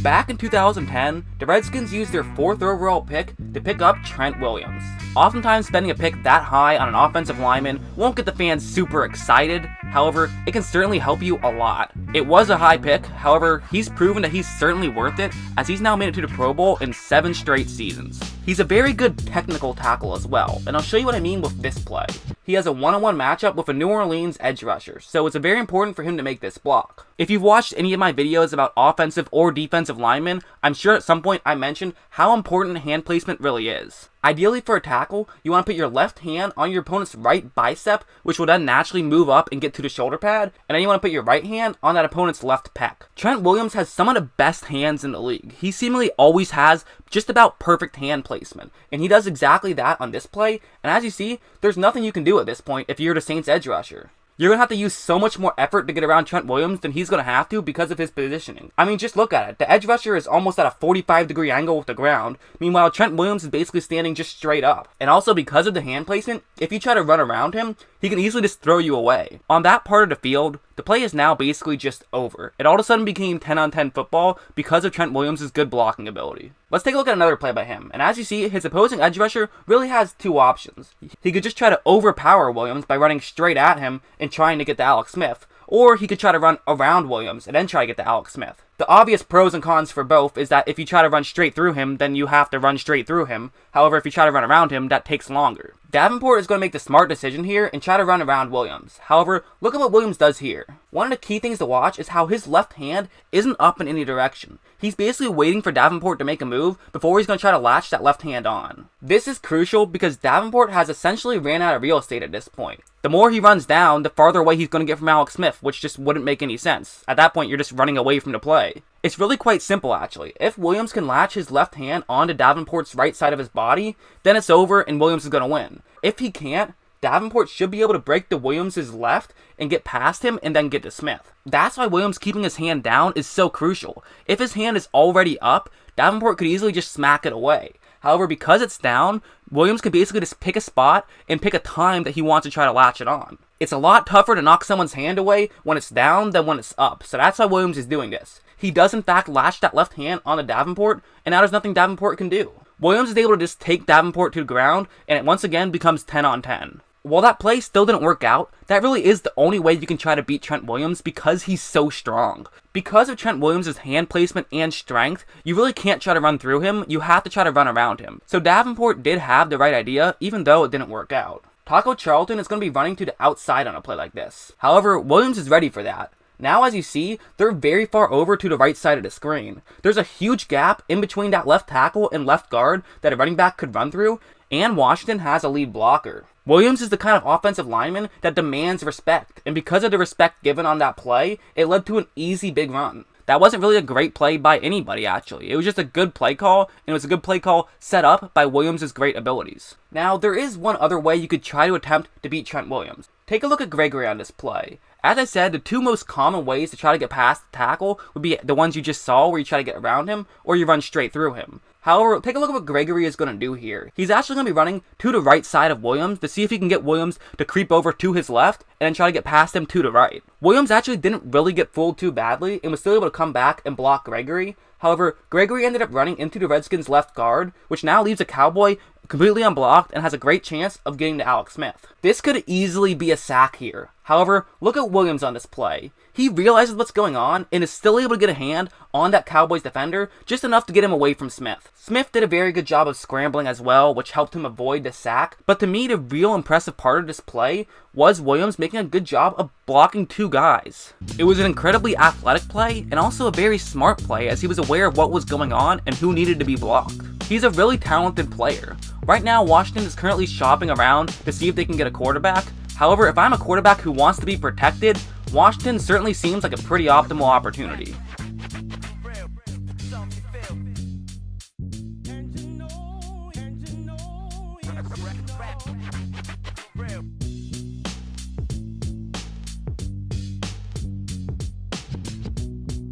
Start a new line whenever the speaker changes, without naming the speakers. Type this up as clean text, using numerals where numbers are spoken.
Back in 2010, the Redskins used their 4th overall pick to pick up Trent Williams. Oftentimes, spending a pick that high on an offensive lineman won't get the fans super excited. However, it can certainly help you a lot. It was a high pick, however, he's proven that he's certainly worth it, as he's now made it to the Pro Bowl in 7 straight seasons. He's a very good technical tackle as well, and I'll show you what I mean with this play. He has a one-on-one matchup with a New Orleans edge rusher, so it's very important for him to make this block. If you've watched any of my videos about offensive or defensive linemen, I'm sure at some point I mentioned how important hand placement really is. Ideally for a tackle, you want to put your left hand on your opponent's right bicep, which will then naturally move up and get to the shoulder pad, and then you want to put your right hand on that opponent's left pec. Trent Williams has some of the best hands in the league. He seemingly always has just about perfect hand placement, and he does exactly that on this play, and as you see, there's nothing you can do at this point if you're the Saints edge rusher. You're going to have to use so much more effort to get around Trent Williams than he's going to have to because of his positioning. I mean, just look at it. The edge rusher is almost at a 45-degree angle with the ground. Meanwhile, Trent Williams is basically standing just straight up. And also because of the hand placement, if you try to run around him, he can easily just throw you away. On that part of the field, the play is now basically just over. It all of a sudden became 10-on-10 football because of Trent Williams' good blocking ability. Let's take a look at another play by him. And as you see, his opposing edge rusher really has 2 options. He could just try to overpower Williams by running straight at him and trying to get to Alex Smith, or he could try to run around Williams and then try to get to Alex Smith. The obvious pros and cons for both is that if you try to run straight through him, then you have to run straight through him. However, if you try to run around him, that takes longer. Davenport is going to make the smart decision here and try to run around Williams. However, look at what Williams does here. One of the key things to watch is how his left hand isn't up in any direction. He's basically waiting for Davenport to make a move before he's going to try to latch that left hand on. This is crucial because Davenport has essentially ran out of real estate at this point. The more he runs down, the farther away he's going to get from Alex Smith, which just wouldn't make any sense. At that point, you're just running away from the play. It's really quite simple actually. If Williams can latch his left hand onto Davenport's right side of his body, then it's over and Williams is going to win. If he can't, Davenport should be able to break to Williams' left and get past him and then get to Smith. That's why Williams keeping his hand down is so crucial. If his hand is already up, Davenport could easily just smack it away. However, because it's down, Williams can basically just pick a spot and pick a time that he wants to try to latch it on. It's a lot tougher to knock someone's hand away when it's down than when it's up, so that's why Williams is doing this. He does in fact latch that left hand onto Davenport, and now there's nothing Davenport can do. Williams is able to just take Davenport to the ground, and it once again becomes 10-on-10. While that play still didn't work out, that really is the only way you can try to beat Trent Williams because he's so strong. Because of Trent Williams' hand placement and strength, you really can't try to run through him, you have to try to run around him. So Davenport did have the right idea, even though it didn't work out. Taco Charlton is going to be running to the outside on a play like this. However, Williams is ready for that. Now as you see, they're very far over to the right side of the screen. There's a huge gap in between that left tackle and left guard that a running back could run through, and Washington has a lead blocker. Williams is the kind of offensive lineman that demands respect, and because of the respect given on that play, it led to an easy big run. That wasn't really a great play by anybody actually. It was just a good play call, and it was a good play call set up by Williams' great abilities. Now, there is one other way you could try to attempt to beat Trent Williams. Take a look at Gregory on this play. As I said, the 2 most common ways to try to get past the tackle would be the ones you just saw where you try to get around him, or you run straight through him. However, take a look at what Gregory is going to do here. He's actually going to be running to the right side of Williams to see if he can get Williams to creep over to his left and then try to get past him to the right. Williams actually didn't really get fooled too badly and was still able to come back and block Gregory. However, Gregory ended up running into the Redskins' left guard, which now leaves a Cowboy completely unblocked and has a great chance of getting to Alex Smith. This could easily be a sack here. However, look at Williams on this play. He realizes what's going on and is still able to get a hand on that Cowboys defender, just enough to get him away from Smith. Smith did a very good job of scrambling as well, which helped him avoid the sack, but to me the real impressive part of this play was Williams making a good job of blocking 2 guys. It was an incredibly athletic play and also a very smart play as he was aware of what was going on and who needed to be blocked. He's a really talented player. Right now, Washington is currently shopping around to see if they can get a quarterback. However, if I'm a quarterback who wants to be protected, Washington certainly seems like a pretty optimal opportunity.